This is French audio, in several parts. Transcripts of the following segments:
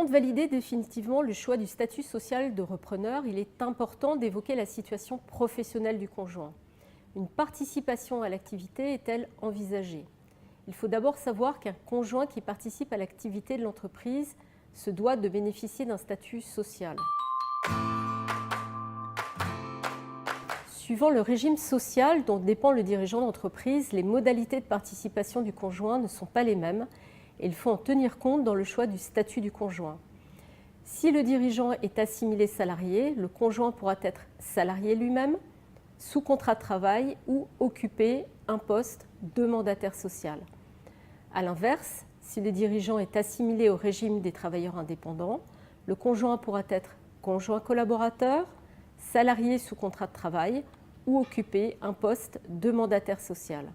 Avant de valider définitivement le choix du statut social de repreneur, il est important d'évoquer la situation professionnelle du conjoint. Une participation à l'activité est-elle envisagée? Il faut d'abord savoir qu'un conjoint qui participe à l'activité de l'entreprise se doit de bénéficier d'un statut social. Suivant le régime social dont dépend le dirigeant d'entreprise, les modalités de participation du conjoint ne sont pas les mêmes et il faut en tenir compte dans le choix du statut du conjoint. Si le dirigeant est assimilé salarié, le conjoint pourra être salarié lui-même, sous contrat de travail ou occuper un poste de mandataire social. A l'inverse, si le dirigeant est assimilé au régime des travailleurs indépendants, le conjoint pourra être conjoint collaborateur, salarié sous contrat de travail ou occuper un poste de mandataire social.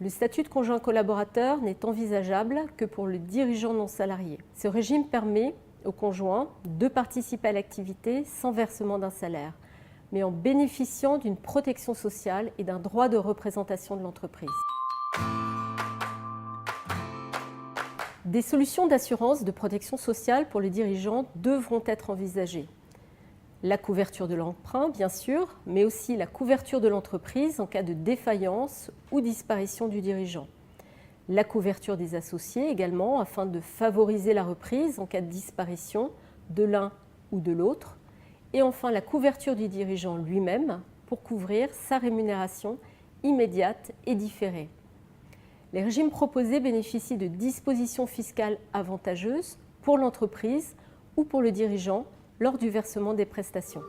Le statut de conjoint collaborateur n'est envisageable que pour le dirigeant non salarié. Ce régime permet au conjoint de participer à l'activité sans versement d'un salaire, mais en bénéficiant d'une protection sociale et d'un droit de représentation de l'entreprise. Des solutions d'assurance de protection sociale pour le dirigeant devront être envisagées. La couverture de l'emprunt, bien sûr, mais aussi la couverture de l'entreprise en cas de défaillance ou disparition du dirigeant. La couverture des associés également, afin de favoriser la reprise en cas de disparition de l'un ou de l'autre. Et enfin, la couverture du dirigeant lui-même pour couvrir sa rémunération immédiate et différée. Les régimes proposés bénéficient de dispositions fiscales avantageuses pour l'entreprise ou pour le dirigeant lors du versement des prestations.